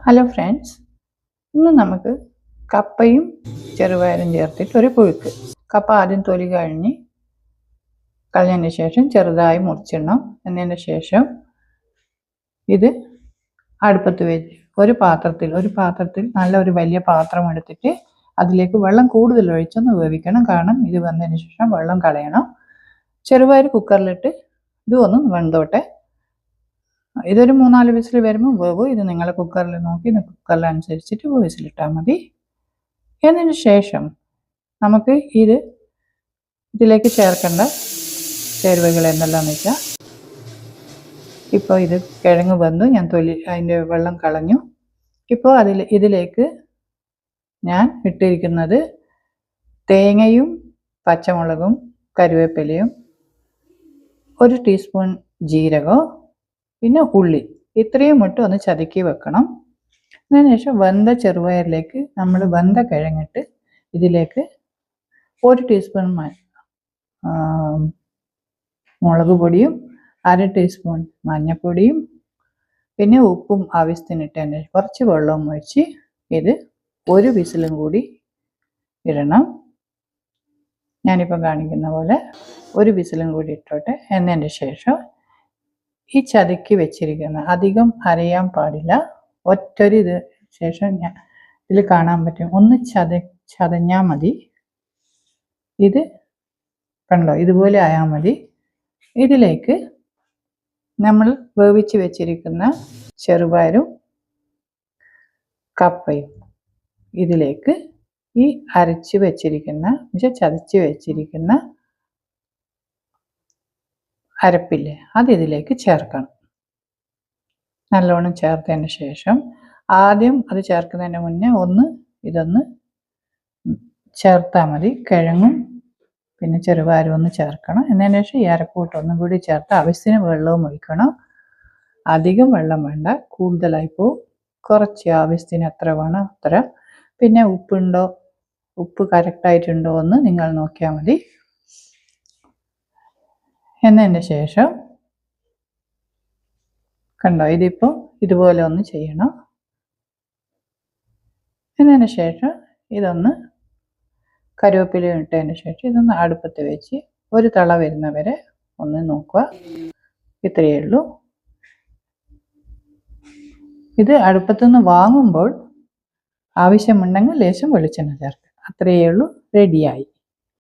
Hello friends, ഇന്ന് നമുക്ക് കപ്പയും ചെറുപയറും ചേർത്തിട്ട് ഒരു പുഴുക്ക്. കപ്പ ആദ്യം തൊലി കളഞ്ഞതിന് ശേഷം ചെറുതായി മുറിച്ചിടണം. എന്നതിന് ശേഷം ഇത് അടുപ്പത്ത് വെച്ച് ഒരു പാത്രത്തിൽ നല്ല ഒരു വലിയ പാത്രം എടുത്തിട്ട് അതിലേക്ക് വെള്ളം കൂടുതൽ ഒഴിച്ചൊന്ന് വേവിക്കണം. കാരണം ഇത് വന്നതിന് ശേഷം വെള്ളം കളയണം. ചെറുപയർ കുക്കറിലിട്ട് ഇത് ഒന്ന് വെന്തോട്ടെ. ഇതൊരു 3-4 വിസിൽ വരുമ്പോൾ വേവ്. ഇത് നിങ്ങൾ കുക്കറിൽ നോക്കി കുക്കറിലനുസരിച്ചിട്ട് വിസിലിട്ടാൽ മതി. എന്നതിന് ശേഷം നമുക്ക് ഇതിലേക്ക് ചേർക്കേണ്ട ചേരുവകൾ എന്തെല്ലാമെന്ന് വെച്ചാൽ, ഇപ്പോൾ ഇത് കിഴങ്ങ് വെന്തു, ഞാൻ അതിൻ്റെ വെള്ളം കളഞ്ഞു. ഇപ്പോൾ ഇതിലേക്ക് ഞാൻ ഇട്ടിരിക്കുന്നത് തേങ്ങയും പച്ചമുളകും കറിവേപ്പിലയും 1 ടീസ്പൂൺ ജീരകവും പിന്നെ ഉള്ളി, ഇത്രയും ഇട്ട് ഒന്ന് ചതുക്കി വെക്കണം. അതിനുശേഷം വെന്ത ചെറുപയറിലേക്ക് നമ്മൾ വെന്ത കിഴങ്ങിട്ട് ഇതിലേക്ക് 1 ടീസ്പൂൺ മുളക് പൊടിയും 1/2 ടീസ്പൂൺ മഞ്ഞൾപ്പൊടിയും പിന്നെ ഉപ്പും ആവശ്യത്തിനിട്ടതിന് കുറച്ച് വെള്ളവും ഒഴിച്ച് ഇത് 1 വിസിലും കൂടി ഇടണം. ഞാനിപ്പം കാണിക്കുന്ന പോലെ 1 വിസിലും കൂടി ഇട്ടോട്ടെ. എന്നതിന് ശേഷം ഈ ചതുക്കി വെച്ചിരിക്കുന്ന, അധികം അരയാൻ പാടില്ല, ഒറ്റൊരു ശേഷം ഇതിൽ കാണാൻ പറ്റും, ഒന്ന് ചതഞ്ഞാൽ മതി. ഇത് കണ്ടോ, ഇതുപോലെ ആയാൽ മതി. ഇതിലേക്ക് നമ്മൾ വേവിച്ച് വെച്ചിരിക്കുന്ന ചെറുപയറും കപ്പയും ഇതിലേക്ക് ഈ ചതച്ച് വെച്ചിരിക്കുന്ന അരപ്പില്ലേ ഇതിലേക്ക് ചേർക്കണം. നല്ലോണം ചേർത്തതിന് ശേഷം ആദ്യം അത് ചേർക്കുന്നതിന് മുന്നേ ഇതൊന്ന് ചേർത്താൽ മതി. കിഴങ്ങും പിന്നെ ചെറുപയറും ഒന്ന് ചേർക്കണം. എന്നതിന് ശേഷം ഈ അരക്കൂട്ട് ഒന്നും കൂടി ചേർത്ത് ആവശ്യത്തിന് വെള്ളവും ഒഴിക്കണം. അധികം വെള്ളം വേണ്ട, കൂടുതലായി പോവും. കുറച്ച് ആവശ്യത്തിന് എത്ര വേണം അത്ര. പിന്നെ ഉപ്പ് കറക്റ്റായിട്ടുണ്ടോ എന്ന് നിങ്ങൾ നോക്കിയാൽ മതി. എന്നതിന് ശേഷം കണ്ടോ, ഇതിപ്പോൾ ഇതുപോലെ ഒന്ന് ചെയ്യണം. എന്നതിന് ശേഷം ഇതൊന്ന് കറിവേപ്പില ഇട്ടതിന് ശേഷം ഇതൊന്ന് അടുപ്പത്ത് വെച്ച് ഒരു തള വരുന്നവരെ ഒന്ന് നോക്കുക. ഇത്രയേ ഉള്ളൂ. ഇത് അടുപ്പത്തുനിന്ന് വാങ്ങുമ്പോൾ ആവശ്യമുണ്ടെങ്കിൽ ലേശം വെളിച്ചെണ്ണ ചേർക്കുക. അത്രയേ ഉള്ളൂ, റെഡിയായി.